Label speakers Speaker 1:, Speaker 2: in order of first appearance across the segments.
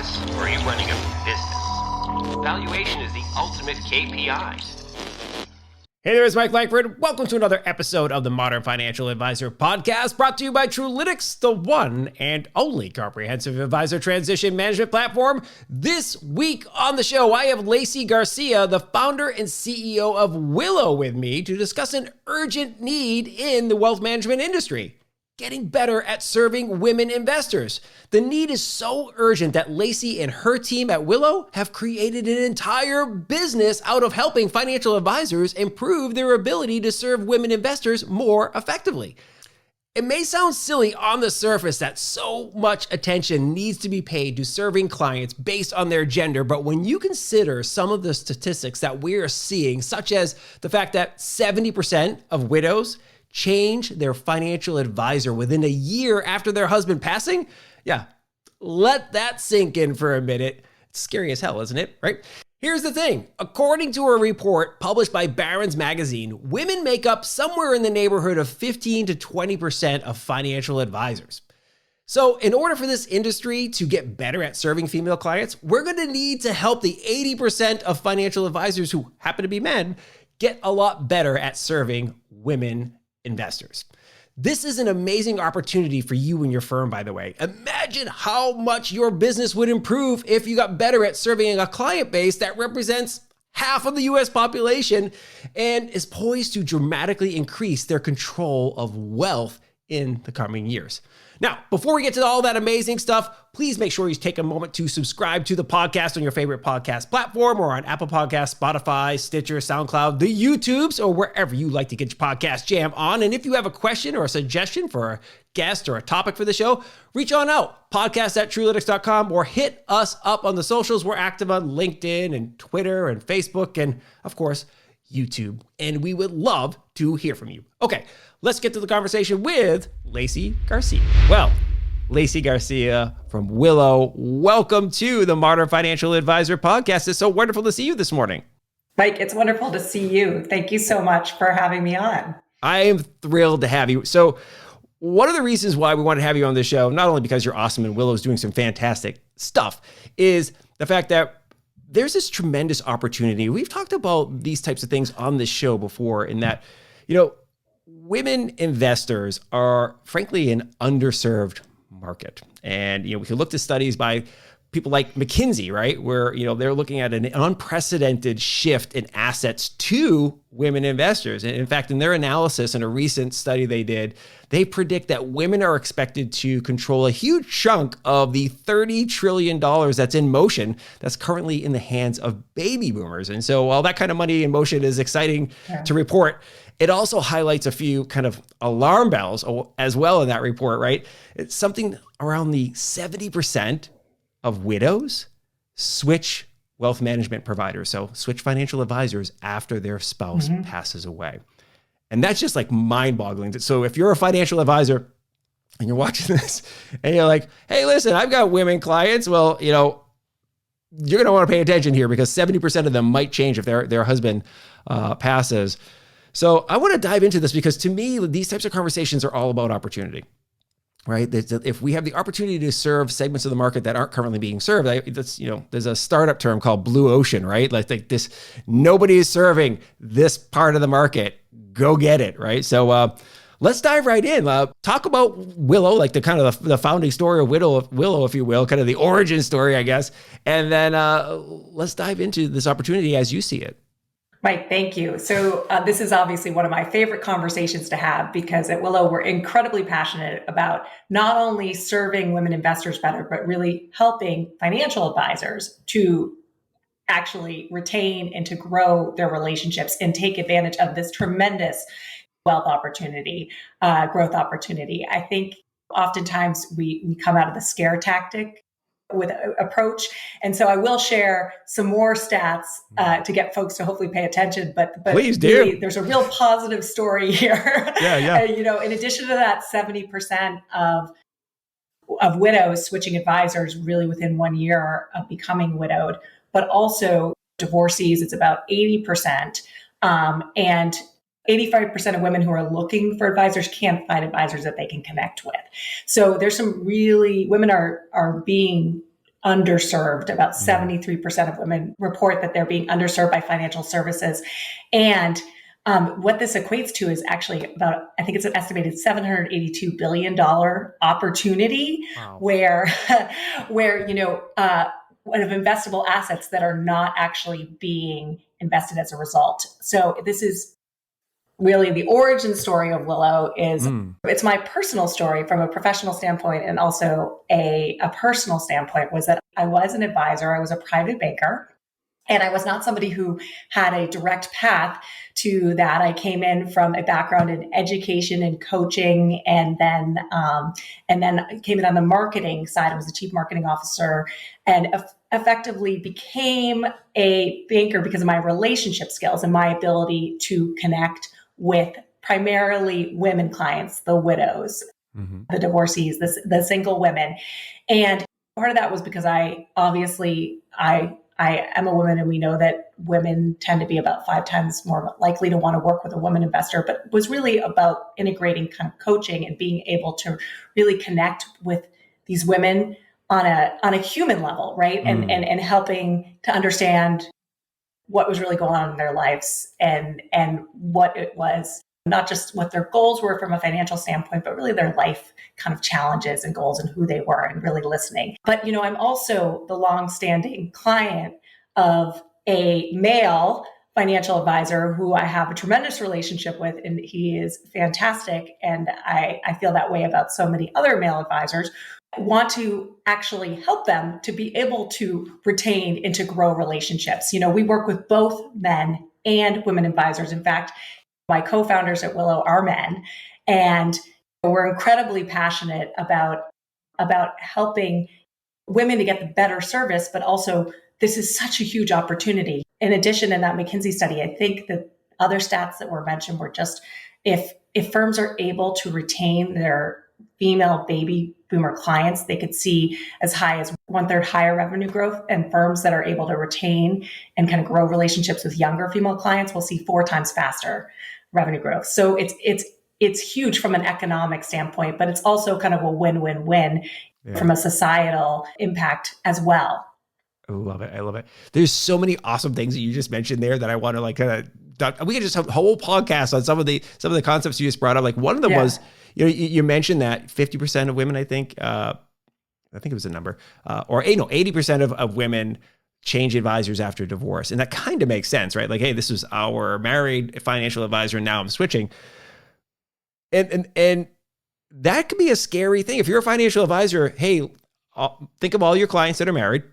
Speaker 1: business, or are you running a business? Valuation is the ultimate KPI.
Speaker 2: Hey there, it's Mike Langford. Welcome to another episode of the Modern Financial Advisor podcast, brought to you by Trulytics, the one and only comprehensive advisor transition management platform. This week on the show, I have Lacey Garcia, the founder and CEO of Willow, with me to discuss an urgent need in the wealth management industry: getting better at serving women investors. The need is so urgent that Lacey and her team at Willow have created an entire business out of helping financial advisors improve their ability to serve women investors more effectively. It may sound silly on the surface that so much attention needs to be paid to serving clients based on their gender, but when you consider some of the statistics that we are seeing, such as the fact that 70% of widows change their financial advisor within a year after their husband passing, let that sink in for a minute. It's scary as hell, isn't it? Right? Here's the thing. According to a report published by Barron's Magazine, women make up somewhere in the neighborhood of 15 to 20% of financial advisors. So in order for this industry to get better at serving female clients, we're going to need to help the 80% of financial advisors who happen to be men get a lot better at serving women investors. This is an amazing opportunity for you and your firm, by the way. Imagine how much your business would improve if you got better at serving a client base that represents half of the US population and is poised to dramatically increase their control of wealth in the coming years. Now, before we get to all that amazing stuff, please make sure you take a moment to subscribe to the podcast on your favorite podcast platform or on Apple Podcasts, Spotify, Stitcher, SoundCloud, the YouTubes, or wherever you like to get your podcast jam on. And if you have a question or a suggestion for a guest or a topic for the show, reach on out, podcast@trulytics.com, or hit us up on the socials. We're active on LinkedIn and Twitter and Facebook and, of course, YouTube. And we would love to hear from you. Okay, let's get to the conversation with Lacey Garcia. Well, Lacey Garcia from Willow, welcome to the Modern Financial Advisor podcast. It's so wonderful to see you this morning.
Speaker 3: Mike, it's wonderful to see you. Thank you so much for having me on.
Speaker 2: I am thrilled to have you. So one of the reasons why we want to have you on this show, not only because you're awesome and Willow's doing some fantastic stuff, is the fact that there's this tremendous opportunity. We've talked about these types of things on this show before, in that, women investors are frankly an underserved market. And, we can look to studies by people like McKinsey, right? Where, they're looking at an unprecedented shift in assets to women investors. And in fact, in their analysis in a recent study they did, they predict that women are expected to control a huge chunk of the $30 trillion that's in motion that's currently in the hands of baby boomers. And so while that kind of money in motion is exciting to report, it also highlights a few kind of alarm bells as well in that report, right? It's something around the 70% of widows switch wealth management providers, so switch financial advisors after their spouse passes away. And that's just like mind-boggling. So if you're a financial advisor and you're watching this and you're like, hey, listen, I've got women clients, well, you're going to want to pay attention here, because 70% of them might change if their husband passes. So I want to dive into this, because to me, these types of conversations are all about opportunity. Right? If we have the opportunity to serve segments of the market that aren't currently being served, there's a startup term called blue ocean, right? Like this, nobody is serving this part of the market. Go get it, right? So let's dive right in. Talk about Willow, like the kind of the founding story of Willow, if you will, kind of the origin story, I guess. And then let's dive into this opportunity as you see it.
Speaker 3: Mike, thank you. So this is obviously one of my favorite conversations to have, because at Willow, we're incredibly passionate about not only serving women investors better, but really helping financial advisors to actually retain and to grow their relationships and take advantage of this tremendous wealth opportunity, growth opportunity. I think oftentimes we come out of the scare tactic with approach. And so I will share some more stats to get folks to hopefully pay attention. But
Speaker 2: please do.
Speaker 3: Really, there's a real positive story here.
Speaker 2: Yeah.
Speaker 3: In addition to that, 70% of widows switching advisors really within 1 year of becoming widowed, but also divorcees, it's about 80%. And 85% of women who are looking for advisors can't find advisors that they can connect with. So there's some really, women are being underserved. About 73% of women report that they're being underserved by financial services. And what this equates to is actually about, I think it's an estimated $782 billion opportunity.
Speaker 2: Wow.
Speaker 3: where of investable assets that are not actually being invested as a result. So this is really the origin story of Willow. It's my personal story from a professional standpoint, and also a personal standpoint, was that I was an advisor. I was a private banker, and I was not somebody who had a direct path to that. I came in from a background in education and coaching, and then I came in on the marketing side. I was the chief marketing officer, and effectively became a banker because of my relationship skills and my ability to connect with primarily women clients, the widows, the divorcees, the single women. And part of that was because I am a woman, and we know that women tend to be about 5 times more likely to want to work with a woman investor, but was really about integrating kind of coaching and being able to really connect with these women on a human level, right? And helping to understand what was really going on in their lives, and what it was, not just what their goals were from a financial standpoint, but really their life kind of challenges and goals and who they were, and really listening. But, I'm also the longstanding client of a male financial advisor who I have a tremendous relationship with, and he is fantastic. And I feel that way about so many other male advisors. I want to actually help them to be able to retain and to grow relationships. We work with both men and women advisors. In fact, my co-founders at Willow are men, and we're incredibly passionate about helping women to get the better service, but also this is such a huge opportunity. In addition, in that McKinsey study, I think the other stats that were mentioned were just if firms are able to retain their female baby boomer clients, they could see as high as 1/3 higher revenue growth, and firms that are able to retain and kind of grow relationships with younger female clients will see 4 times faster revenue growth. So it's huge from an economic standpoint, but it's also kind of a win-win-win from a societal impact as well.
Speaker 2: I love it. I love it. There's so many awesome things that you just mentioned there that I want to we could just have a whole podcast on some of the concepts you just brought up. Like one of them was, you mentioned that 50% of women, I think it was a number, 80% of women change advisors after divorce. And that kind of makes sense, right? Like, hey, this was our married financial advisor, and now I'm switching. And that could be a scary thing. If you're a financial advisor, hey, think of all your clients that are married.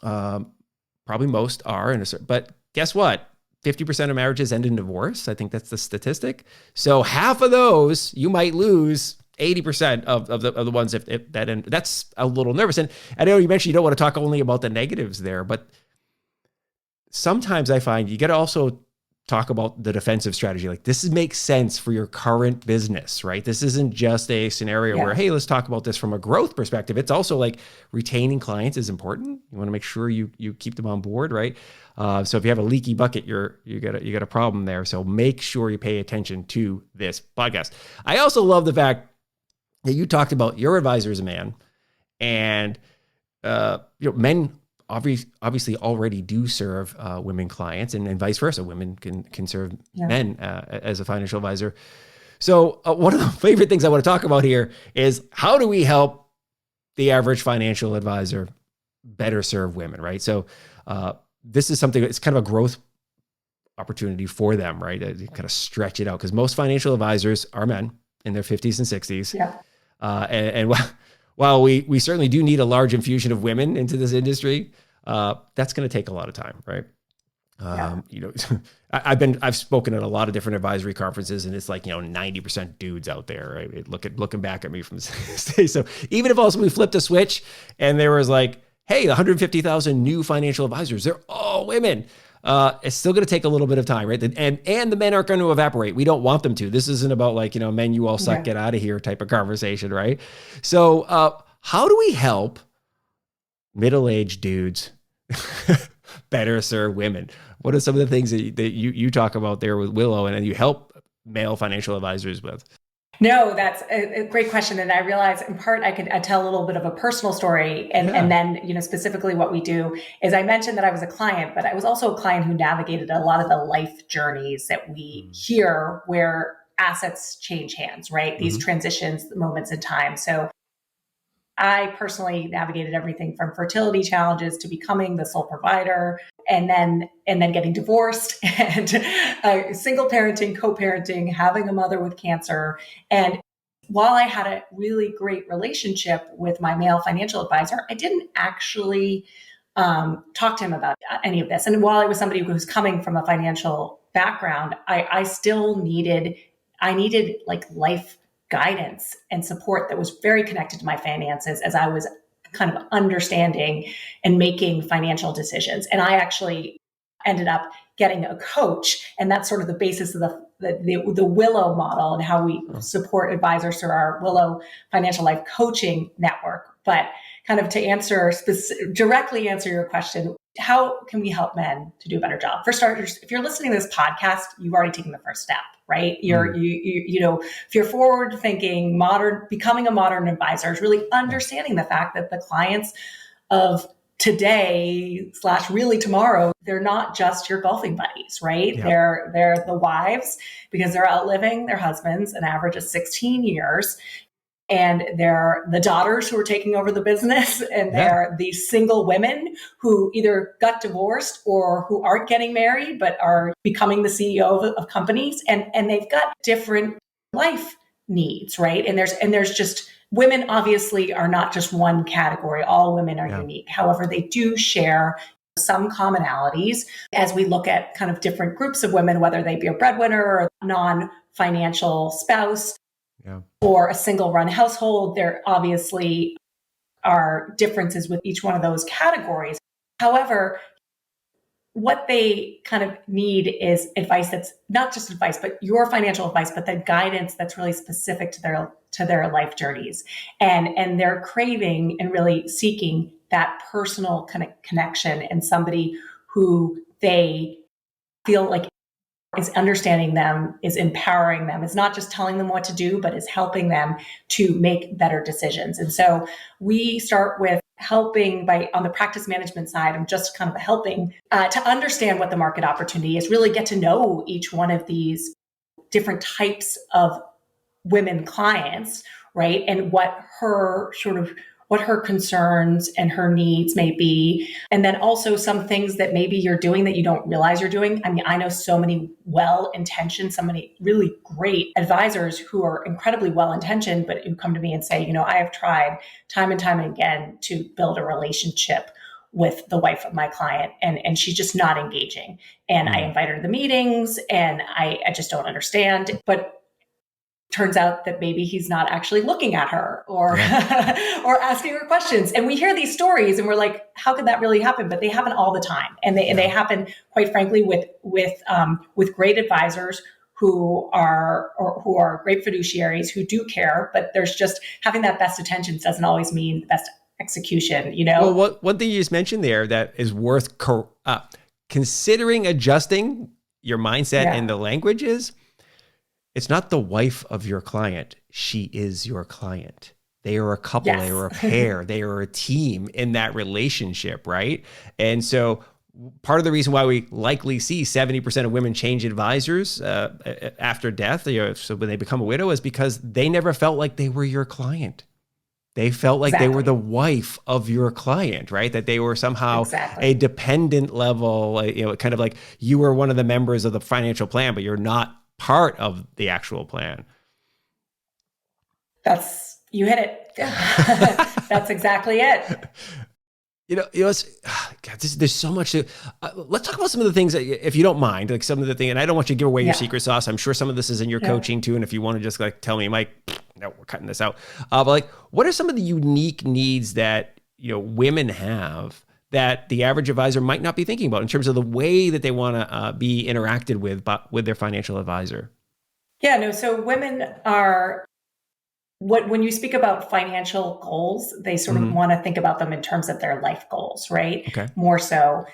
Speaker 2: Probably most are, but guess what? 50% of marriages end in divorce. I think that's the statistic. So half of those, you might lose 80% of the ones if that end. That's a little nervous. And I know you mentioned you don't want to talk only about the negatives there, but sometimes I find you got to also talk about the defensive strategy. Like this makes sense for your current business, right? This isn't just a scenario where, hey, let's talk about this from a growth perspective. It's also like retaining clients is important. You want to make sure you keep them on board, right? So if you have a leaky bucket, you got a problem there. So make sure you pay attention to this podcast. I also love the fact that you talked about your advisor is a man, and men obviously already do serve women clients, and vice versa. Women can serve men as a financial advisor. So one of the favorite things I want to talk about here is how do we help the average financial advisor better serve women, right? So this is something, it's kind of a growth opportunity for them, right? To kind of stretch it out, because most financial advisors are men in their 50s and 60s. Yeah. And while we certainly do need a large infusion of women into this industry, that's going to take a lot of time, right? I've spoken at a lot of different advisory conferences, and it's like 90% dudes out there, right? Looking back at me from so even if also we flipped a switch and there was like, hey, 150,000 new financial advisors, they're all women. It's still going to take a little bit of time, right? And the men aren't going to evaporate. We don't want them to. This isn't about like, men, you all suck, get out of here type of conversation, right? So how do we help middle-aged dudes better serve women? What are some of the things that you talk about there with Willow and you help male financial advisors with?
Speaker 3: No, that's a great question. And I realize in part I tell a little bit of a personal story and then, specifically what we do is I mentioned that I was a client, but I was also a client who navigated a lot of the life journeys that we hear where assets change hands, right? These transitions, moments in time. So I personally navigated everything from fertility challenges to becoming the sole provider and then getting divorced and single parenting, co-parenting, having a mother with cancer. And while I had a really great relationship with my male financial advisor, I didn't actually talk to him about any of this. And while I was somebody who was coming from a financial background, I still needed like life guidance and support that was very connected to my finances as I was kind of understanding and making financial decisions. And I actually ended up getting a coach, and that's sort of the basis of the Willow model and how we support advisors through our Willow Financial Life Coaching Network. But kind of to directly answer your question, how can we help men to do a better job? For starters, if you're listening to this podcast, you've already taken the first step, right? If you're forward thinking, becoming a modern advisor is really understanding the fact that the clients of today / really tomorrow, they're not just your golfing buddies, right? Yep. They're the wives because they're outliving their husbands, an average of 16 years. And they're the daughters who are taking over the business, and they're the single women who either got divorced or who aren't getting married, but are becoming the CEO of companies. And they've got different life needs, right? And there's just, women obviously are not just one category. All women are unique. However, they do share some commonalities as we look at kind of different groups of women, whether they be a breadwinner or a non-financial spouse. Or a single run household. There obviously are differences with each one of those categories. However, what they kind of need is advice that's not just advice, but your financial advice, but the guidance that's really specific to their life journeys. And they're craving and really seeking that personal kind of connection and somebody who they feel like is understanding them, is empowering them, is not just telling them what to do, but is helping them to make better decisions. And so we start with helping on the practice management side, I'm just kind of helping to understand what the market opportunity is, really get to know each one of these different types of women clients, right? And what her concerns and her needs may be. And then also some things that maybe you're doing that you don't realize you're doing. I mean, I know so many well-intentioned, so many really great advisors who are incredibly well-intentioned, but who come to me and say, I have tried time and time again to build a relationship with the wife of my client, and she's just not engaging. And I invite her to the meetings and I just don't understand. But turns out that maybe he's not actually looking at her or or asking her questions. And we hear these stories and we're like, how could that really happen? But they happen all the time. And they happen, quite frankly, with great advisors who are great fiduciaries who do care, but there's just having that best intentions doesn't always mean the best execution,
Speaker 2: Well, one thing you just mentioned there that is worth considering adjusting your mindset and the language is, it's not the wife of your client. She is your client. They are a couple, they are a pair, they are a team in that relationship, right? And so part of the reason why we likely see 70% of women change advisors after death, so when they become a widow, is because they never felt like they were your client. They felt like they were the wife of your client, right? That they were somehow a dependent level, kind of like you were one of the members of the financial plan, but you're not part of the actual plan.
Speaker 3: You hit it. That's exactly it.
Speaker 2: There's so much to, let's talk about some of the things that, if you don't mind, like some of the things, and I don't want you to give away your secret sauce. I'm sure some of this is in your coaching too. And if you want to just tell me, Mike, no, we're cutting this out. But what are some of the unique needs that, women have that the average advisor might not be thinking about in terms of the way that they want to be interacted with their financial advisor?
Speaker 3: So women are, when you speak about financial goals, they sort of want to think about them in terms of their life goals, right?
Speaker 2: Okay.
Speaker 3: More so.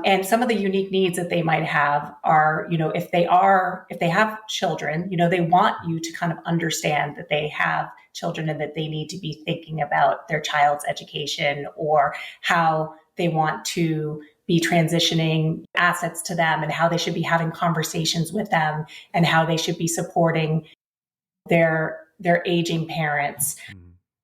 Speaker 3: And some of the unique needs that they might have are, if they have children, they want you to kind of understand that they have children and that they need to be thinking about their child's education or how they want to be transitioning assets to them and how they should be having conversations with them and how they should be supporting their aging parents.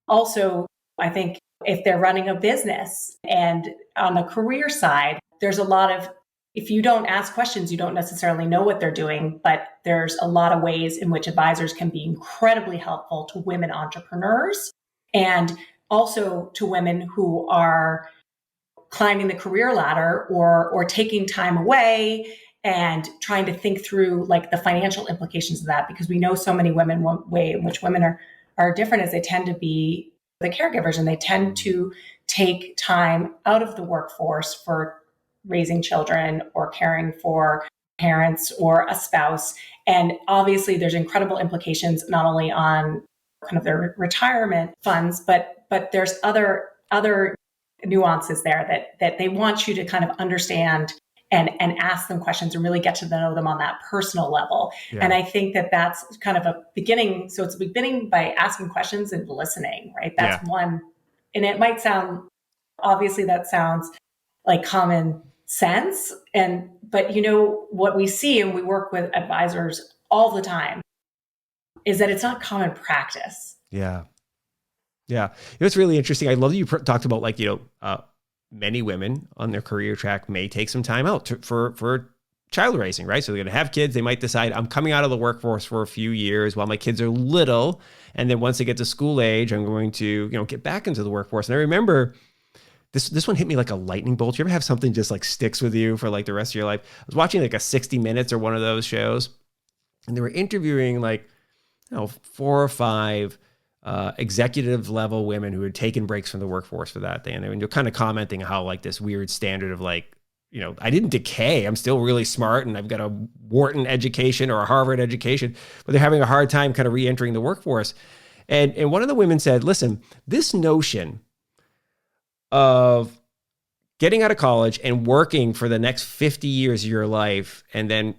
Speaker 3: Also, I think if they're running a business and on the career side, there's a lot of, if you don't ask questions, you don't necessarily know what they're doing, but there's a lot of ways in which advisors can be incredibly helpful to women entrepreneurs and also to women who are climbing the career ladder or taking time away and trying to think through like the financial implications of that, because we know so many women, one way in which women are different is they tend to be the caregivers and they tend to take time out of the workforce for raising children or caring for parents or a spouse. And obviously there's incredible implications not only on kind of their retirement funds, but there's other nuances there that they want you to kind of understand and ask them questions and really get to know them on that personal level. Yeah. And I think that's kind of a beginning. So it's beginning by asking questions and listening, right? That's one. And it might sound, obviously that sounds like common sense. But what we see, and we work with advisors all the time, is that it's not common practice.
Speaker 2: Yeah. Yeah. It's really interesting. I love that you talked about many women on their career track may take some time out for child raising, right? So they're going to have kids. They might decide I'm coming out of the workforce for a few years while my kids are little. And then once they get to school age, I'm going to, get back into the workforce. And I remember this one hit me like a lightning bolt. You ever have something just like sticks with you for like the rest of your life? I was watching like a 60 Minutes or one of those shows, and they were interviewing 4 or 5 executive level women who had taken breaks from the workforce for that thing. And they're kind of commenting how like this weird standard of I didn't decay. I'm still really smart and I've got a Wharton education or a Harvard education, but they're having a hard time kind of re-entering the workforce. And one of the women said, listen, this notion of getting out of college and working for the next 50 years of your life and then,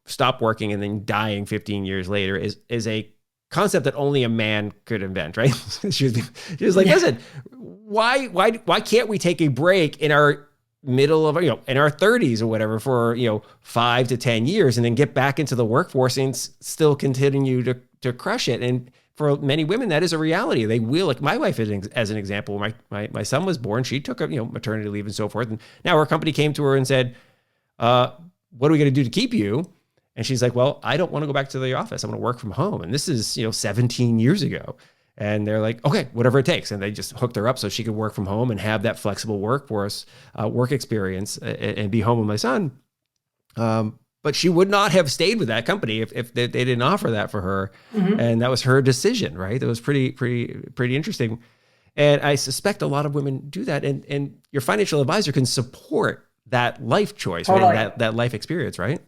Speaker 2: stop working and then dying 15 years later is a concept that only a man could invent, right? she was like, listen, why can't we take a break in our middle of, in our 30s or whatever for, 5 to 10 years and then get back into the workforce and still continue to crush it. And for many women, that is a reality. They will, like my wife, as an example, my son was born, she took a, maternity leave and so forth. And now her company came to her and said, what are we going to do to keep you? And she's like, well, I don't want to go back to the office. I want to work from home. And this is, 17 years ago. And they're like, okay, whatever it takes. And they just hooked her up so she could work from home and have that flexible workforce, work experience and be home with my son. But she would not have stayed with that company if they didn't offer that for her. Mm-hmm. And that was her decision, right? That was pretty interesting. And I suspect a lot of women do that. And your financial advisor can support that life choice, totally. Right? That life experience, right?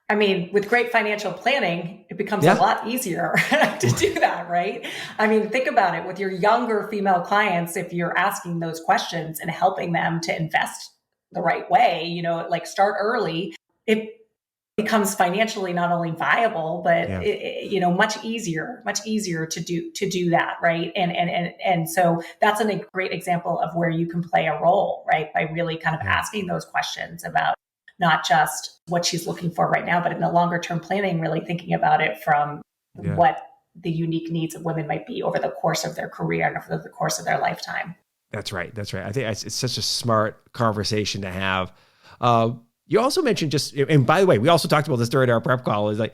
Speaker 3: I mean, with great financial planning, it becomes a lot easier to do that, right? I mean, think about it with your younger female clients. If you're asking those questions and helping them to invest the right way, start early, it becomes financially not only viable, but much easier to do that, right? And so that's a great example of where you can play a role, right? By really kind of asking those questions about not just what she's looking for right now, but in the longer term planning, really thinking about it from what the unique needs of women might be over the course of their career and over the course of their lifetime.
Speaker 2: That's right. I think it's such a smart conversation to have. You also mentioned and by the way, we also talked about this during our prep call, is like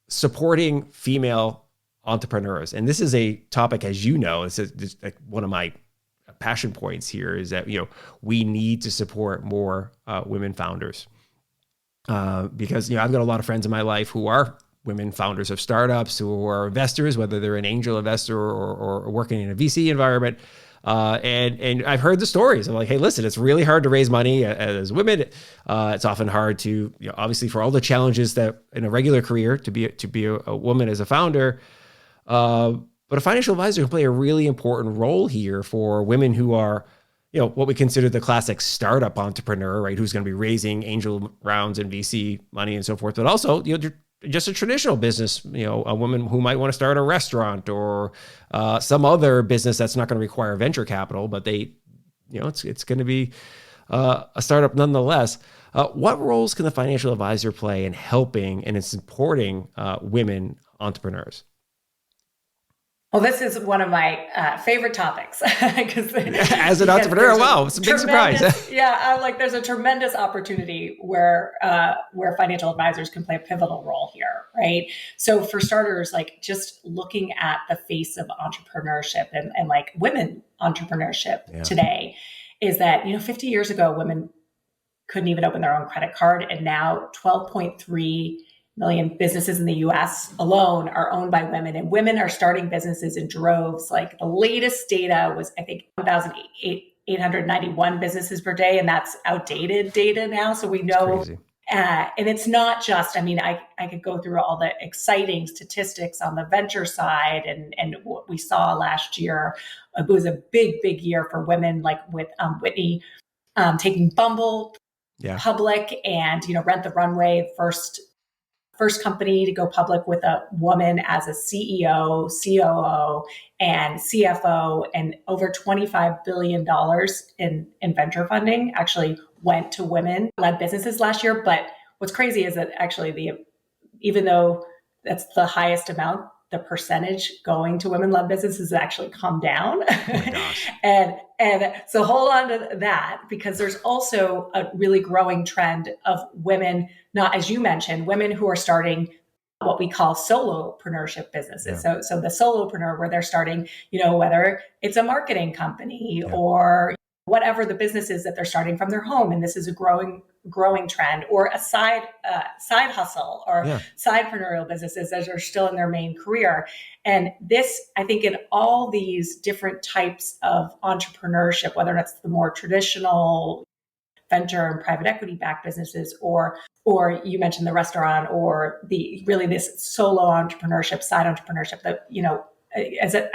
Speaker 2: supporting female entrepreneurs. And this is a topic, as you know, this is like one of my passion points here is that, we need to support more women founders because, I've got a lot of friends in my life who are women founders of startups, who are investors, whether they're an angel investor or working in a VC environment. And I've heard the stories. I'm like, hey, listen, it's really hard to raise money as women. It's often hard to, obviously for all the challenges that in a regular career to be a woman as a founder, but a financial advisor can play a really important role here for women who are what we consider the classic startup entrepreneur, right? Who's going to be raising angel rounds and VC money and so forth, but also, just a traditional business, a woman who might want to start a restaurant or some other business that's not going to require venture capital, but it's going to be a startup nonetheless. What roles can the financial advisor play in helping and in supporting women entrepreneurs?
Speaker 3: Well, this is one of my favorite topics
Speaker 2: as an entrepreneur. Wow, it's a big surprise.
Speaker 3: There's a tremendous opportunity where financial advisors can play a pivotal role here, right? So for starters, just looking at the face of entrepreneurship and women entrepreneurship today is that 50 years ago, women couldn't even open their own credit card, and now 12.3 million businesses in the US alone are owned by women, and women are starting businesses in droves. The latest data was, I think, 1,891 businesses per day, and that's outdated data now. So we know, and it's not just, I could go through all the exciting statistics on the venture side and what we saw last year. It was a big, big year for women, with Whitney taking Bumble public and, Rent the Runway, first company to go public with a woman as a CEO, COO, and CFO, and over $25 billion in venture funding actually went to women-led businesses last year. But what's crazy is that actually even though that's the highest amount, the percentage going to women-led businesses has actually come down. Oh and so hold on to that, because there's also a really growing trend of women, not, as you mentioned, women who are starting what we call solopreneurship businesses. So the solopreneur, where they're starting, whether it's a marketing company or whatever the business is that they're starting from their home. And this is a growing trend, or a side hustle or sidepreneurial businesses that are still in their main career. And this, I think, in all these different types of entrepreneurship, whether that's the more traditional venture and private equity backed businesses, or you mentioned the restaurant, or this solo entrepreneurship, side entrepreneurship, that, as a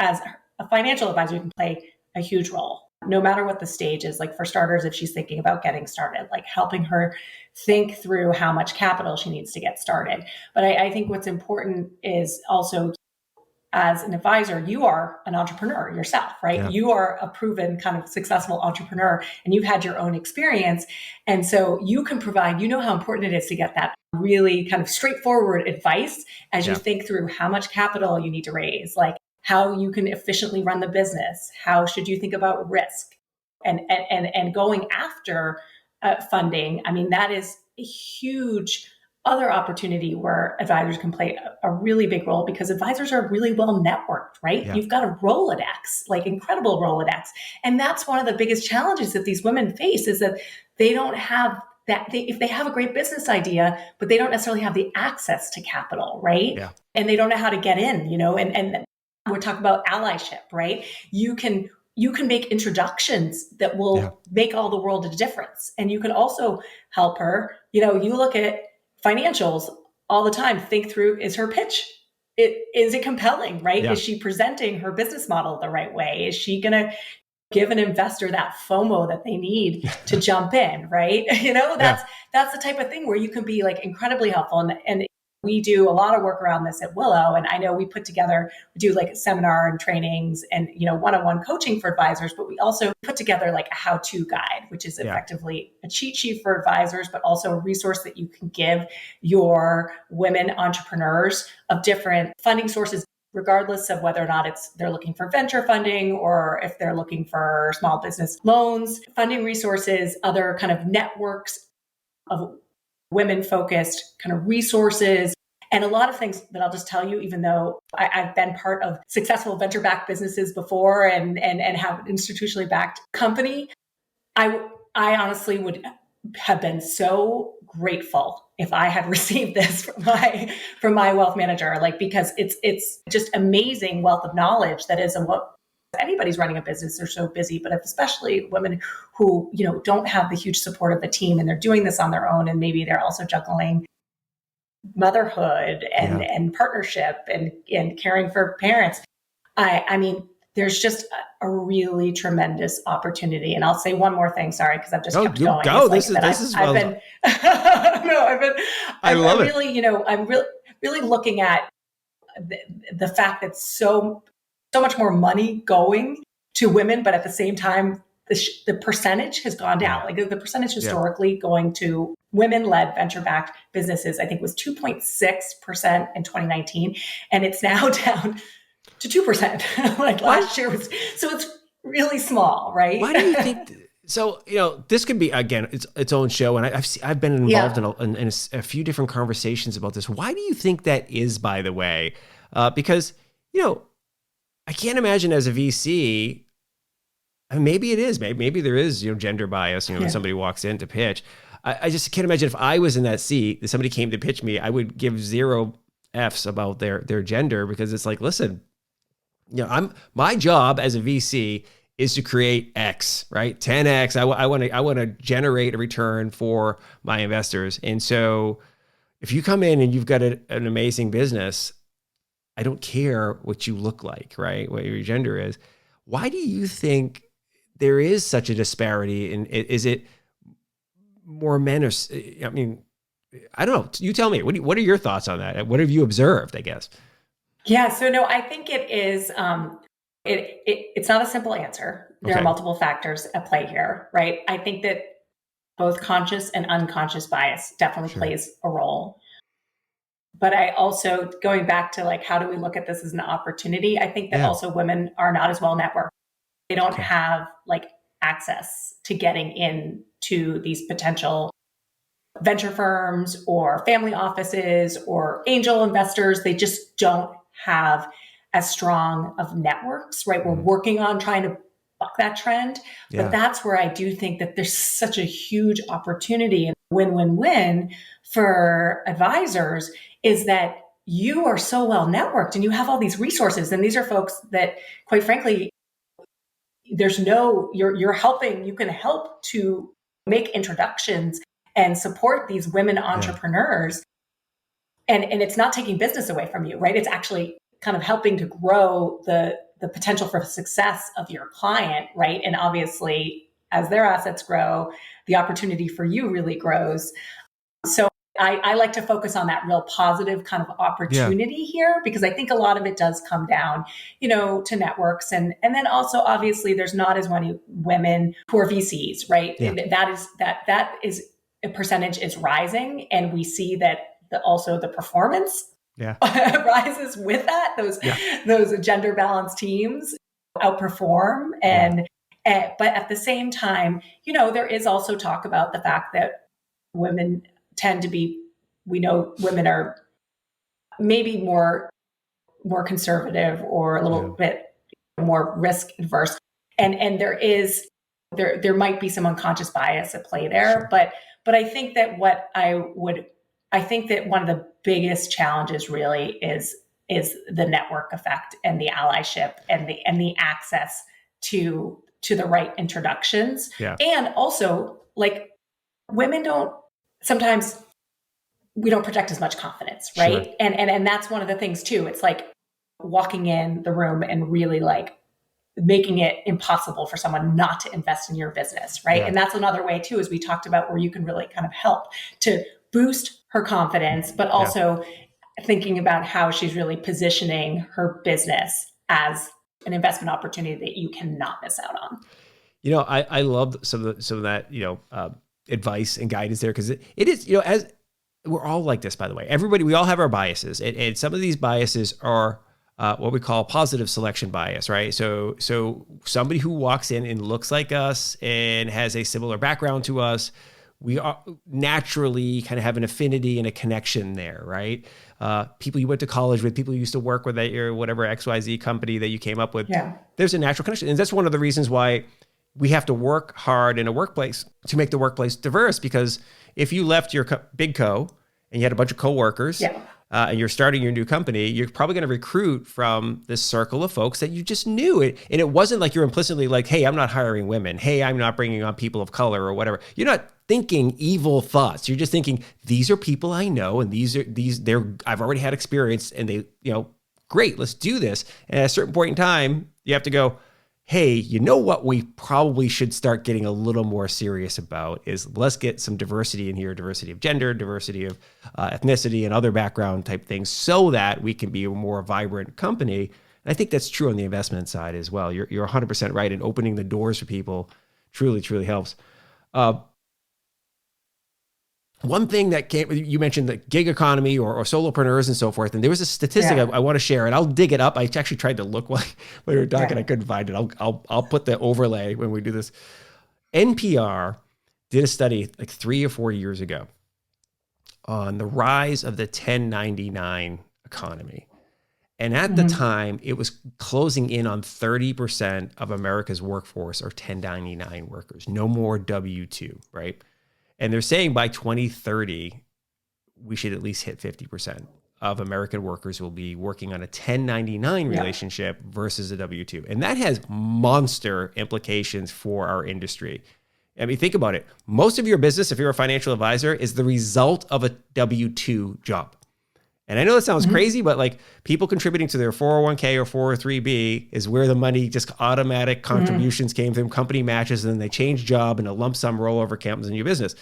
Speaker 3: financial advisor, you can play a huge role. No matter what the stage is. For starters, if she's thinking about getting started, helping her think through how much capital she needs to get started. But I think what's important is also, as an advisor, you are an entrepreneur yourself, right? Yeah. You are a proven kind of successful entrepreneur, and you've had your own experience. And so you can provide, how important it is to get that really kind of straightforward advice as you think through how much capital you need to raise, how you can efficiently run the business. How should you think about risk and going after funding? That is a huge other opportunity where advisors can play a really big role, because advisors are really well networked, right? Yeah. You've got a Rolodex, incredible Rolodex. And that's one of the biggest challenges that these women face, is that they don't have that. If they have a great business idea, but they don't necessarily have the access to capital, right? Yeah. And they don't know how to get in, and we're talking about allyship, right? You can make introductions that will make all the world of difference. And you can also help her. You look at financials all the time, think through, is her pitch, is it compelling, right? Yeah. Is she presenting her business model the right way? Is she going to give an investor that FOMO that they need to jump in, right? That's the type of thing where you can be incredibly helpful. And we do a lot of work around this at Willow. And I know we do seminar and trainings and, one-on-one coaching for advisors, but we also put together a how-to guide, which is effectively a cheat sheet for advisors, but also a resource that you can give your women entrepreneurs of different funding sources, regardless of whether or not they're looking for venture funding or if they're looking for small business loans, funding resources, other kind of networks of women-focused kind of resources, and a lot of things that I'll just tell you, even though I've been part of successful venture-backed businesses before and have an institutionally backed company, I honestly would have been so grateful if I had received this from my wealth manager, because it's just amazing wealth of knowledge that is, and what anybody's running a business, they're so busy, but especially women who, don't have the huge support of the team, and they're doing this on their own. And maybe they're also juggling motherhood and partnership and caring for parents. I mean, there's just a really tremendous opportunity. And I'll say one more thing, sorry, because I've just kept going.
Speaker 2: Go.
Speaker 3: It's like
Speaker 2: This is
Speaker 3: I've been, no,
Speaker 2: I love
Speaker 3: I'm
Speaker 2: it.
Speaker 3: really, I'm really looking at the fact that so much more money going to women, but at the same time, the percentage has gone down. Like the percentage historically going to women-led venture-backed businesses, I think was 2.6% in 2019, and it's now down to 2%. Like last year was, so it's really small, right?
Speaker 2: Why do you think? So this could be again its own show, and I've been involved in a few different conversations about this. Why do you think that is? By the way, because I can't imagine as a VC. I mean, maybe it is. Maybe there is gender bias. When somebody walks in to pitch, I just can't imagine if I was in that seat, if somebody came to pitch me, I would give 0 Fs about their gender, because it's like, listen. My job as a VC is to create X, right? 10X. I want to generate a return for my investors. And so if you come in and you've got an amazing business, I don't care what you look like, right? What your gender is. Why do you think there is such a disparity? And is it more men? I mean, I don't know. You tell me. What are your thoughts on that? What have you observed, I guess?
Speaker 3: Yeah. So no, I think it is, it's not a simple answer. There are multiple factors at play here, right? I think that both conscious and unconscious bias definitely plays a role. But I also, going back to like, how do we look at this as an opportunity? I think that also women are not as well networked. They don't have like access to getting into these potential venture firms or family offices or angel investors. They just don't have as strong of networks, right? We're working on trying to buck that trend. But that's where I do think that there's such a huge opportunity and win-win-win for advisors, is that you are so well networked and you have all these resources. And these are folks that, quite frankly, you're helping, you can help to make introductions and support these women entrepreneurs. And it's not taking business away from you, right? It's actually kind of helping to grow the potential for success of your client, right? And obviously, as their assets grow, the opportunity for you really grows. So I like to focus on that real positive kind of opportunity here, because I think a lot of it does come down, to networks. And then also, obviously, there's not as many women who are VCs, right? That is a percentage is rising. And we see that also the performance rises with that. Those gender balanced teams outperform. But at the same time, there is also talk about the fact that women tend to be, we know women are maybe more conservative or a little bit more risk adverse. And there might be some unconscious bias at play there. But I think that I think that one of the biggest challenges really is the network effect and the allyship and the access to the right introductions. And also, like, women sometimes we don't project as much confidence, right? And that's one of the things too. It's like walking in the room and really like making it impossible for someone not to invest in your business, right? And that's another way too, as we talked about, where you can really kind of help to boost her confidence, but also thinking about how she's really positioning her business as an investment opportunity that you cannot miss out on.
Speaker 2: I love some of that, advice and guidance there, because it is, as we're all like this, by the way, we all have our biases, and some of these biases are what we call positive selection bias, right? So somebody who walks in and looks like us and has a similar background to us, we are naturally kind of have an affinity and a connection there, right? People you went to college with, people you used to work with at your whatever XYZ company that you came up with. There's a natural connection. And that's one of the reasons why we have to work hard in a workplace to make the workplace diverse, because if you left your big co and you had a bunch of coworkers and you're starting your new company, you're probably going to recruit from this circle of folks that you just knew it. And it wasn't like you're implicitly like, hey, I'm not hiring women. Hey, I'm not bringing on people of color or whatever. You're not thinking evil thoughts. You're just thinking, these are people I know, and I've already had experience, and they, great, let's do this. And at a certain point in time, you have to go, hey, you know what we probably should start getting a little more serious about is let's get some diversity in here, diversity of gender, diversity of ethnicity and other background type things so that we can be a more vibrant company. And I think that's true on the investment side as well. You're 100% right. And opening the doors for people truly, truly helps. One thing that you mentioned the gig economy or solopreneurs and so forth. And there was a statistic I want to share, and I'll dig it up. I actually tried to look while we were talking. I couldn't find it. I'll put the overlay when we do this. NPR did a study like 3 or 4 years ago on the rise of the 1099 economy. And at the time, it was closing in on 30% of America's workforce are 1099 workers, no more W-2, right? And they're saying by 2030, we should at least hit 50% of American workers will be working on a 1099 relationship versus a W-2. And that has monster implications for our industry. I mean, think about it. Most of your business, if you're a financial advisor, is the result of a W-2 job. And I know that sounds crazy, but like people contributing to their 401k or 403b is where the money, just automatic contributions came from, company matches, and then they change job and a lump sum rollover counts in your business.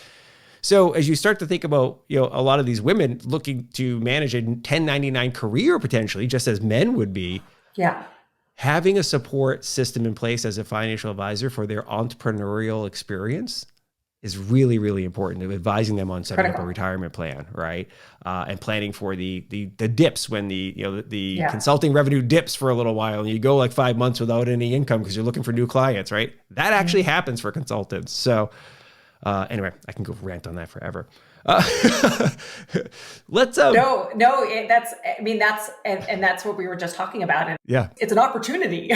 Speaker 2: So as you start to think about, a lot of these women looking to manage a 1099 career potentially, just as men would be, having a support system in place as a financial advisor for their entrepreneurial experience is really, really important to advising them on setting up a retirement plan, right? And planning for the dips when the consulting revenue dips for a little while and you go like 5 months without any income because you're looking for new clients, right? That actually happens for consultants. So anyway, I can go rant on that forever. Let's that's what we were just talking about. And it's an opportunity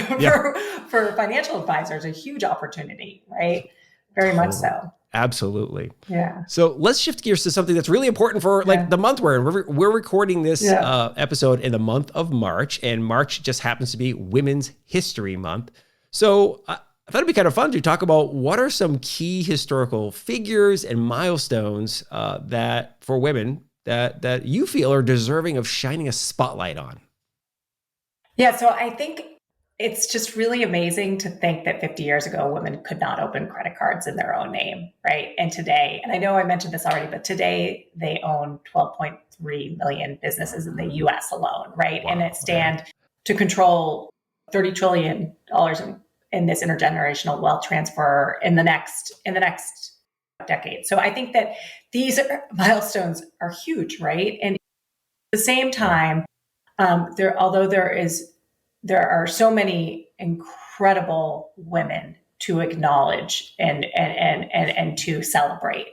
Speaker 2: for financial advisors, a huge opportunity, right? Very much so. Absolutely.
Speaker 3: Yeah.
Speaker 2: So let's shift gears to something that's really important for the month we're in. We're recording this episode in the month of March, and March just happens to be Women's History Month. So I thought it'd be kind of fun to talk about what are some key historical figures and milestones that for women that you feel are deserving of shining a spotlight on.
Speaker 3: Yeah. So I think it's just really amazing to think that 50 years ago, women could not open credit cards in their own name, right? And today, and I know I mentioned this already, but today they own 12.3 million businesses in the US alone, right? Wow. And it stand to control $30 trillion in this intergenerational wealth transfer in the next decade. So I think that these milestones are huge, right? And at the same time, there are so many incredible women to acknowledge and to celebrate.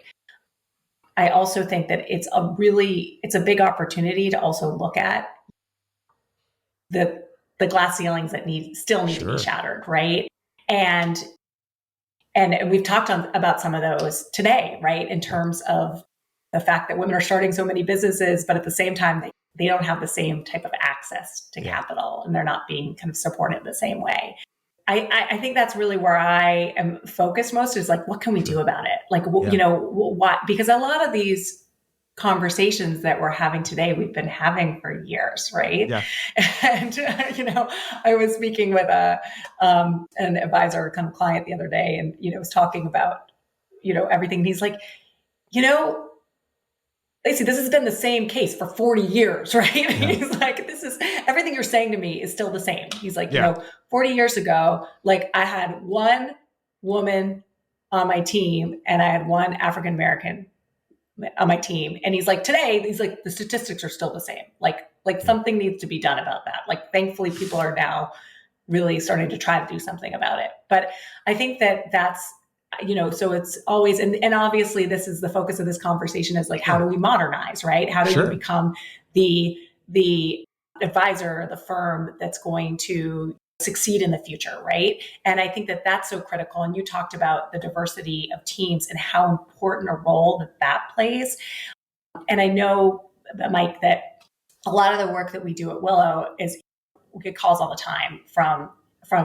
Speaker 3: I also think that it's a big opportunity to also look at the glass ceilings that still need to be shattered, right? And we've talked about some of those today, right? In terms of the fact that women are starting so many businesses, but at the same time, they don't have the same type of access to capital, and they're not being kind of supported the same way. I think that's really where I am focused most, is like, what can we do about it? Like, what? Because a lot of these conversations that we're having today, we've been having for years, right? Yeah. And I was speaking with an advisor, kind of client the other day, and was talking about everything. And he's like, Lacey, this has been the same case for 40 years, right? Yeah. He's like, everything you're saying to me is still the same. He's like, 40 years ago, like I had one woman on my team and I had one African-American on my team. And he's like, today, the statistics are still the same. Like something needs to be done about that. Like, thankfully, people are now really starting to try to do something about it. But I think that's, so it's always, and obviously this is the focus of this conversation, is like, how do we modernize, right? How do we become the advisor, the firm that's going to succeed in the future, right? And I think that that's so critical. And you talked about the diversity of teams and how important a role that plays. And I know, Mike, that a lot of the work that we do at Willow is, we get calls all the time from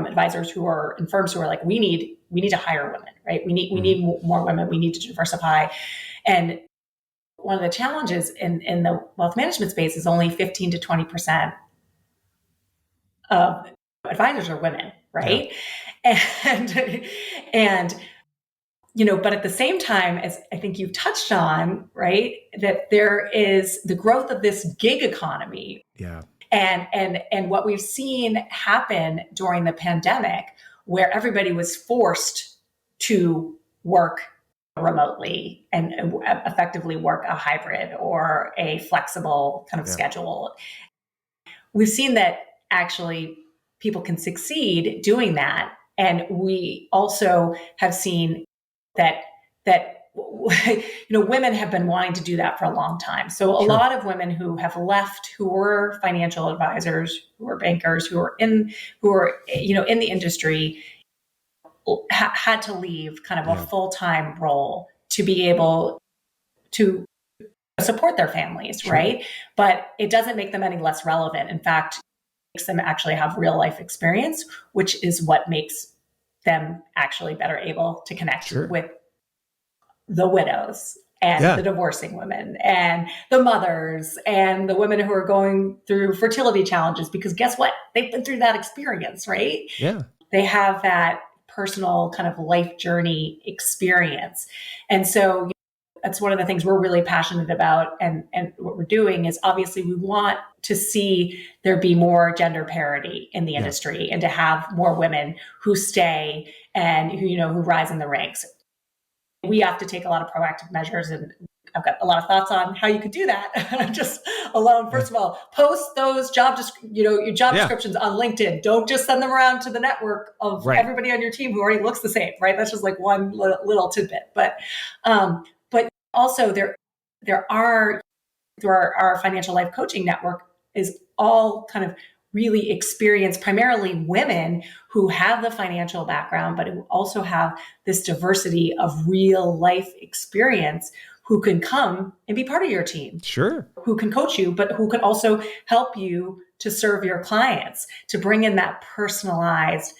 Speaker 3: advisors who are in firms who are like, we need to hire women, right? We need more women. We need to diversify. And one of the challenges in the wealth management space is only 15 to 20% advisors are women, right? Yeah. But at the same time, as I think you've touched on, right, that there is the growth of this gig economy.
Speaker 2: Yeah.
Speaker 3: And what we've seen happen during the pandemic, where everybody was forced to work remotely and effectively work a hybrid or a flexible kind of schedule. We've seen that actually people can succeed doing that. And we also have seen that women have been wanting to do that for a long time. So a lot of women who have left, who were financial advisors, who were bankers, who were in the industry, had to leave kind of a full-time role to be able to support their families, right? But it doesn't make them any less relevant. In fact, it makes them actually have real life experience, which is what makes them actually better able to connect with the widows and the divorcing women and the mothers and the women who are going through fertility challenges, because guess what? They've been through that experience, right?
Speaker 2: Yeah.
Speaker 3: They have that personal kind of life journey experience. And so that's one of the things we're really passionate about. And what we're doing is obviously we want to see there be more gender parity in the industry and to have more women who stay and who rise in the ranks. We have to take a lot of proactive measures, and I've got a lot of thoughts on how you could do that. Just alone, first of all, post those your job descriptions on LinkedIn. Don't just send them around to the network of everybody on your team who already looks the same, right? That's just like one little tidbit. But also through our financial life coaching network is all kind of really experienced, primarily women who have the financial background, but who also have this diversity of real life experience, who can come and be part of your team.
Speaker 2: Sure.
Speaker 3: Who can coach you, but who can also help you to serve your clients, to bring in that personalized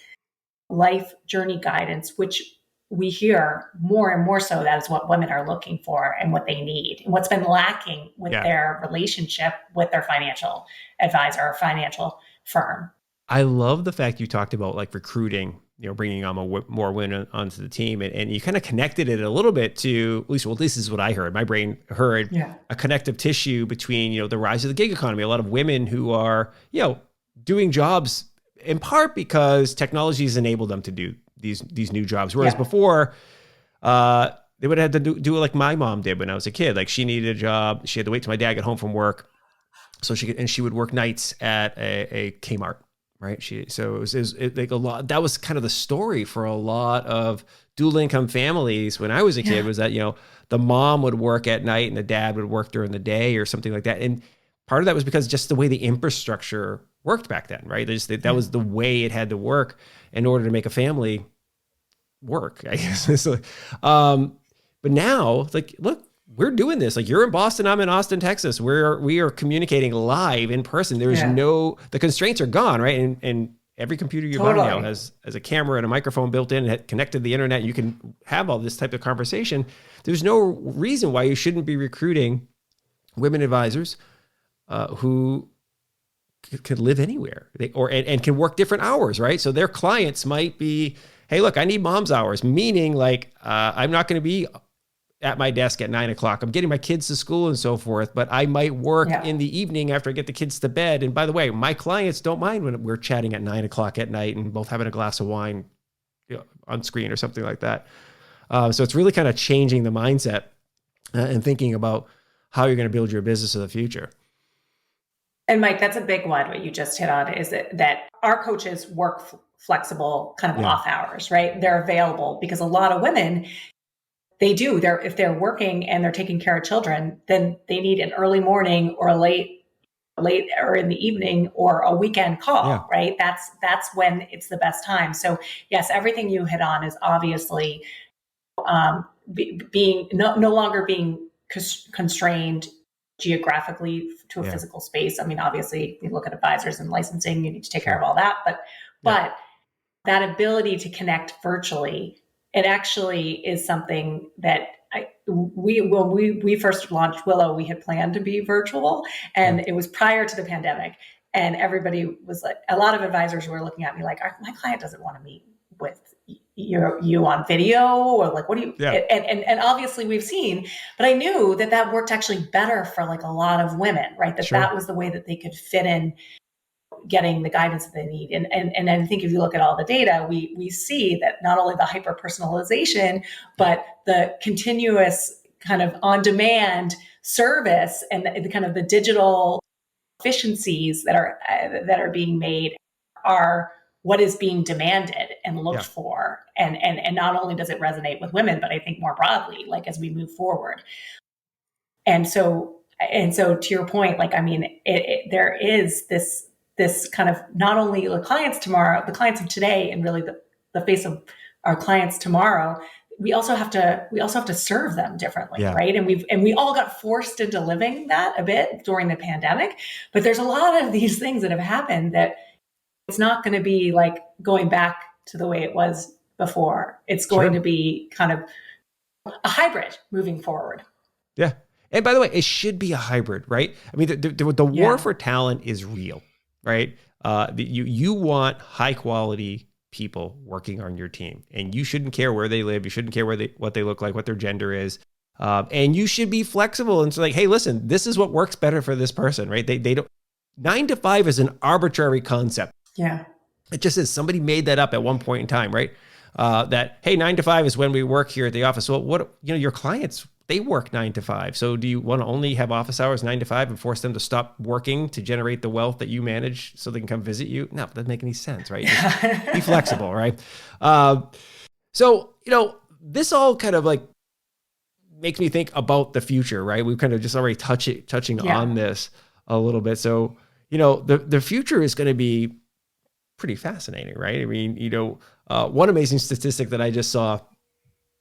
Speaker 3: life journey guidance, which we hear more and more so that is what women are looking for and what they need and what's been lacking with their relationship with their financial advisor or financial firm.
Speaker 2: I love the fact you talked about like recruiting, bringing on more women onto the team, and you kind of connected it a little bit to, at least this is what I heard. My brain heard a connective tissue between, the rise of the gig economy. A lot of women who are, doing jobs in part because technology has enabled them to do these new jobs. Whereas before, they would have had to do it like my mom did when I was a kid. Like she needed a job. She had to wait till my dad got home from work. So she would work nights at a Kmart, right? So it was like a lot. That was kind of the story for a lot of dual income families when I was a kid, was that, the mom would work at night and the dad would work during the day or something like that. And part of that was because just the way the infrastructure worked back then, right? That was the way it had to work in order to make a family work, I guess. So, but now, like, look, we're doing this. Like, you're in Boston, I'm in Austin, Texas. We are communicating live in person. There's the constraints are gone, right? And every computer you buy now has a camera and a microphone built in and connected to the internet. You can have all this type of conversation. There's no reason why you shouldn't be recruiting women advisors who could live anywhere and can work different hours, right? So their clients might be, hey, look, I need mom's hours, meaning like I'm not going to be at my desk at 9 o'clock. I'm getting my kids to school and so forth, but I might work in the evening after I get the kids to bed. And by the way, my clients don't mind when we're chatting at 9 o'clock at night and both having a glass of wine on screen or something like that. So it's really kind of changing the mindset and thinking about how you're going to build your business in the future.
Speaker 3: And Mike, that's a big one. What you just hit on is that our coaches work flexible kind of off hours, right? They're available because a lot of women, if they're working and they're taking care of children, then they need an early morning or a late or in the evening or a weekend call, right? That's when it's the best time. So yes, everything you hit on is obviously being no longer being constrained geographically to a physical space. I mean, obviously we look at advisors and licensing, you need to take care of all that, but that ability to connect virtually, it actually is something that when we first launched Willow, we had planned to be virtual, and it was prior to the pandemic. And everybody was like, a lot of advisors were looking at me like, my client doesn't want to meet with you on video, or like, what do you, and obviously we've seen, but I knew that worked actually better for like a lot of women, right? That was the way that they could fit in getting the guidance that they need. And I think if you look at all the data, we see that not only the hyper personalization, but the continuous kind of on demand service and the kind of the digital efficiencies that are being made are what is being demanded and looked for. And not only does it resonate with women, but I think more broadly, like as we move forward. And so to your point, like, I mean, there is this kind of not only the clients of today, and really the face of our clients tomorrow, we also have to serve them differently, right? And we all got forced into living that a bit during the pandemic, but there's a lot of these things that have happened that it's not going to be like going back to the way it was before. It's going to be kind of a hybrid moving forward.
Speaker 2: Yeah. And by the way, it should be a hybrid, right? I mean, the war for talent is real, right? You want high quality people working on your team, and you shouldn't care where they live. You shouldn't care what they look like, what their gender is. And you should be flexible and say like, hey, listen, this is what works better for this person, right? They don't, 9 to 5 is an arbitrary concept.
Speaker 3: Yeah.
Speaker 2: It just is. Somebody made that up at one point in time, right? That, hey, 9 to 5 is when we work here at the office. Well, your clients, they work 9 to 5. So do you want to only have office hours 9 to 5 and force them to stop working to generate the wealth that you manage so they can come visit you? No, that doesn't make any sense, right? Just be flexible, right? So, this all kind of like makes me think about the future, right? We've kind of just already touching on this a little bit. So, the future is going to be pretty fascinating, right? I mean, one amazing statistic that I just saw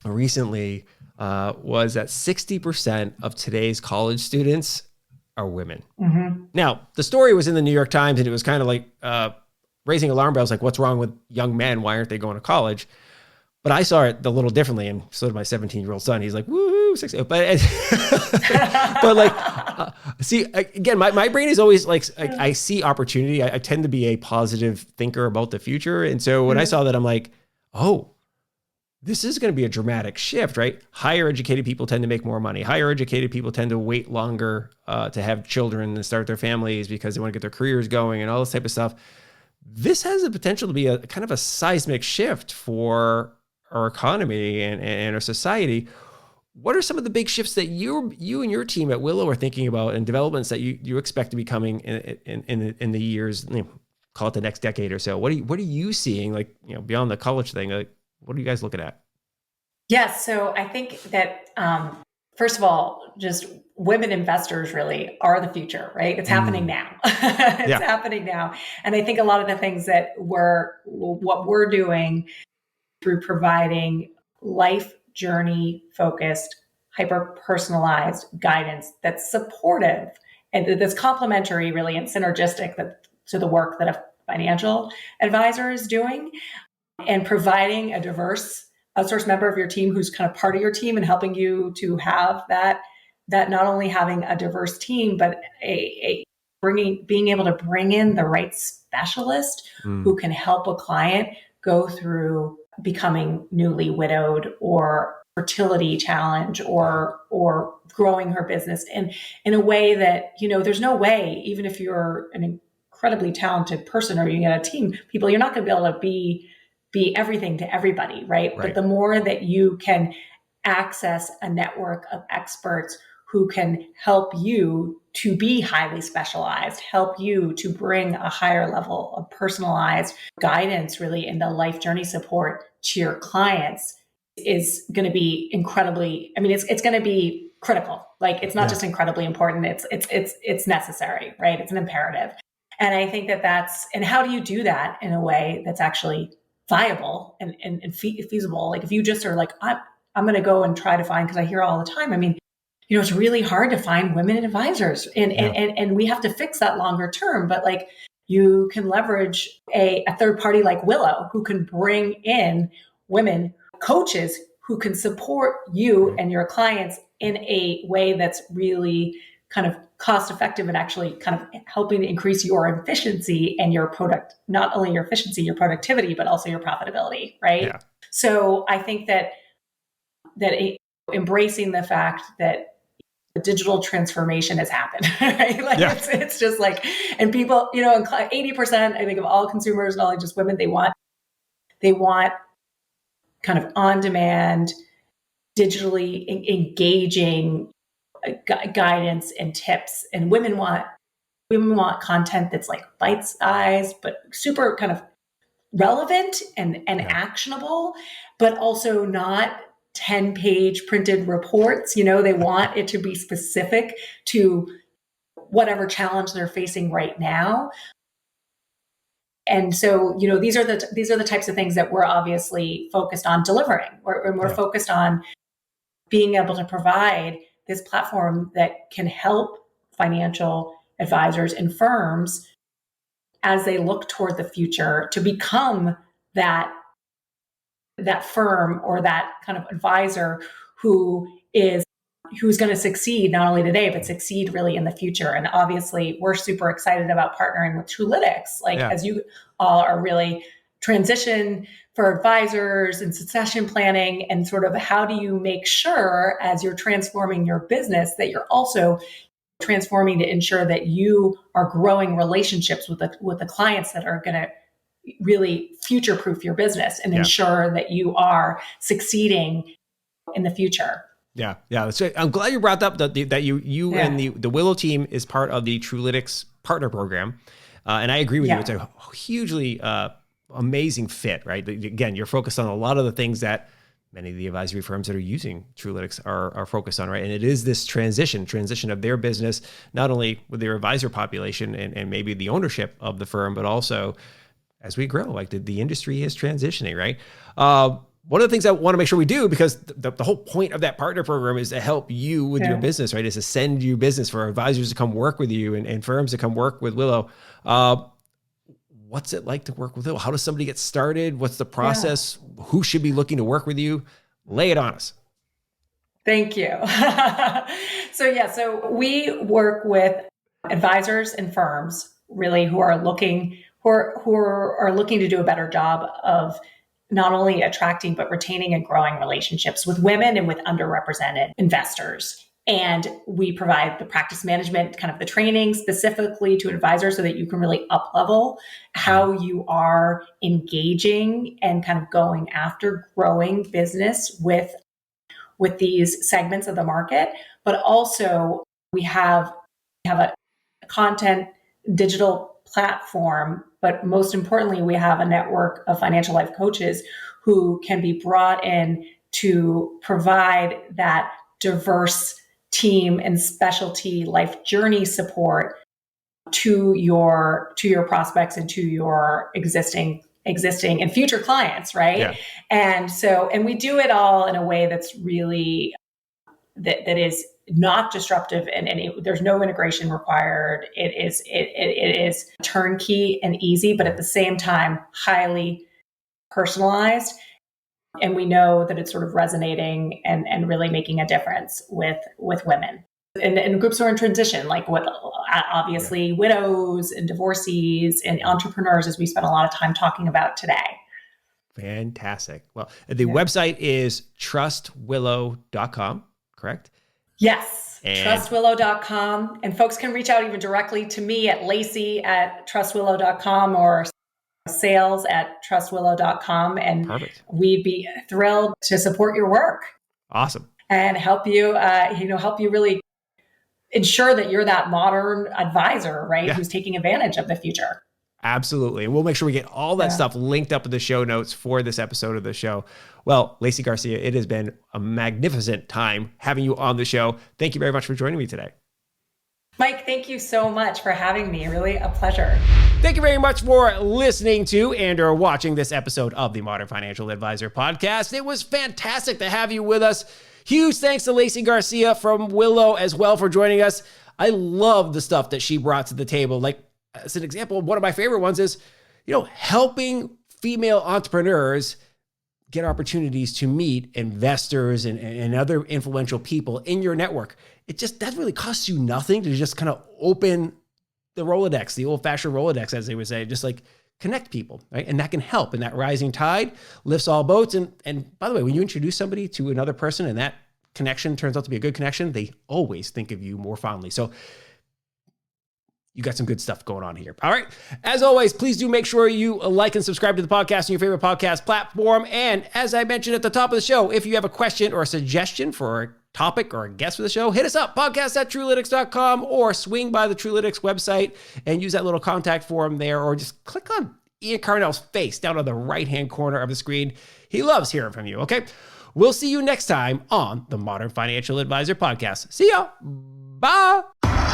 Speaker 2: recently was that 60% of today's college students are women. Mm-hmm. Now, the story was in the New York Times, and it was kind of like raising alarm bells, like, what's wrong with young men? Why aren't they going to college? But I saw it a little differently, and so did my 17-year-old son. He's like, woohoo, 60. But like, see, again, my brain is always like, I see opportunity. I tend to be a positive thinker about the future. And so when I saw that, I'm like, oh, this is going to be a dramatic shift, right? Higher educated people tend to make more money. Higher educated people tend to wait longer to have children and start their families because they want to get their careers going and all this type of stuff. This has the potential to be a kind of a seismic shift for our economy and our society. What are some of the big shifts that you and your team at Willow are thinking about, and developments that you expect to be coming in the years, call it the next decade or so? What are you seeing, like, beyond the college thing? Like, what are you guys looking at?
Speaker 3: Yes. So I think that, first of all, just women investors really are the future, right? It's happening now. It's happening now. And I think a lot of the things that what we're doing through providing life journey focused, hyper personalized guidance that's supportive and that's complementary really and synergistic to the work that a financial advisor is doing, and providing a diverse outsourced member of your team who's kind of part of your team and helping you to have that not only having a diverse team, but being able to bring in the right specialist who can help a client go through becoming newly widowed or fertility challenge or growing her business in a way that, there's no way, even if you're an incredibly talented person or you get a team, you're not going to be able to be everything to everybody, right? But the more that you can access a network of experts who can help you to be highly specialized, help you to bring a higher level of personalized guidance really in the life journey support to your clients, is going to be incredibly, it's going to be critical. Like, it's not just incredibly important, it's necessary, right? It's an imperative. And I think and how do you do that in a way that's actually viable and feasible? Like, if you just are like, I'm going to go and try to find, because I hear all the time, it's really hard to find women advisors, and we have to fix that longer term. But like, you can leverage a third party like Willow, who can bring in women coaches who can support you and your clients in a way that's really kind of cost effective and actually kind of helping to increase your efficiency and your product, not only your efficiency, your productivity, but also your profitability, right?
Speaker 2: Yeah.
Speaker 3: So I think that embracing the fact that the digital transformation has happened, right? Like it's just like, and people, 80%, I think, of all consumers, not only just women, they want kind of on-demand, digitally engaging guidance and tips. And women want content that's like bite-sized, but super kind of relevant and actionable, but also not 10-page printed reports. They want it to be specific to whatever challenge they're facing right now. And so, these are the types of things that we're obviously focused on delivering. We're focused on being able to provide this platform that can help financial advisors and firms as they look toward the future to become that firm or that kind of advisor who's going to succeed not only today, but succeed really in the future. And obviously, we're super excited about partnering with Truelytics, as you all are really transition for advisors and succession planning, and sort of how do you make sure as you're transforming your business that you're also transforming to ensure that you are growing relationships with the clients that are going to really future-proof your business and ensure that you are succeeding in the future.
Speaker 2: Yeah. That's right. I'm glad you brought up that you and the Willow team is part of the Truelytics partner program. And I agree with you. It's a hugely amazing fit, right? Again, you're focused on a lot of the things that many of the advisory firms that are using Truelytics are focused on, right? And it is this transition of their business, not only with their advisor population and maybe the ownership of the firm, but also as we grow, like the industry is transitioning, right? One of the things I want to make sure we do, because the whole point of that partner program is to help you with your business, right? Is to send you business for advisors to come work with you and firms to come work with Willow. What's it like to work with Willow? How does somebody get started? What's the process? Who should be looking to work with you? Lay it on us.
Speaker 3: Thank you. So we work with advisors and firms really who are looking to do a better job of not only attracting, but retaining and growing relationships with women and with underrepresented investors. And we provide the practice management, kind of the training specifically to advisors so that you can really up-level how you are engaging and kind of going after growing business with these segments of the market. But also we have a content digital platform, but most importantly, we have a network of financial life coaches who can be brought in to provide that diverse team and specialty life journey support to your prospects and to your existing and future clients, right? Yeah. And we do it all in a way that's really that is not disruptive and there's no integration required. It is turnkey and easy, but at the same time, highly personalized. And we know that it's sort of resonating and really making a difference with women and groups who are in transition, like with obviously widows and divorcees and entrepreneurs, as we spent a lot of time talking about today.
Speaker 2: Fantastic. Well, the website is trustwillow.com, correct?
Speaker 3: Yes, trustwillow.com. And folks can reach out even directly to me at Lacey@trustwillow.com or sales@trustwillow.com. And Perfect. We'd be thrilled to support your work.
Speaker 2: Awesome.
Speaker 3: And help you really ensure that you're that modern advisor, right? Yeah. Who's taking advantage of the future.
Speaker 2: Absolutely. And we'll make sure we get all that stuff linked up in the show notes for this episode of the show. Well, Lacey Garcia, it has been a magnificent time having you on the show. Thank you very much for joining me today.
Speaker 3: Mike, thank you so much for having me. Really a pleasure.
Speaker 2: Thank you very much for listening to and or watching this episode of the Modern Financial Advisor podcast. It was fantastic to have you with us. Huge thanks to Lacey Garcia from Willow as well for joining us. I love the stuff that she brought to the table. Like, as an example, one of my favorite ones is, helping female entrepreneurs get opportunities to meet investors and other influential people in your network. That really costs you nothing to just kind of open the Rolodex, the old-fashioned Rolodex, as they would say, just like connect people, right? And that can help. And that rising tide lifts all boats. And by the way, when you introduce somebody to another person and that connection turns out to be a good connection, they always think of you more fondly. So you got some good stuff going on here. All right. As always, please do make sure you like and subscribe to the podcast on your favorite podcast platform. And as I mentioned at the top of the show, if you have a question or a suggestion for a topic or a guest for the show, hit us up, podcast@truelytics.com, or swing by the Truelytics website and use that little contact form there, or just click on Ian Carnell's face down on the right-hand corner of the screen. He loves hearing from you, okay? We'll see you next time on the Modern Financial Advisor Podcast. See ya. Bye.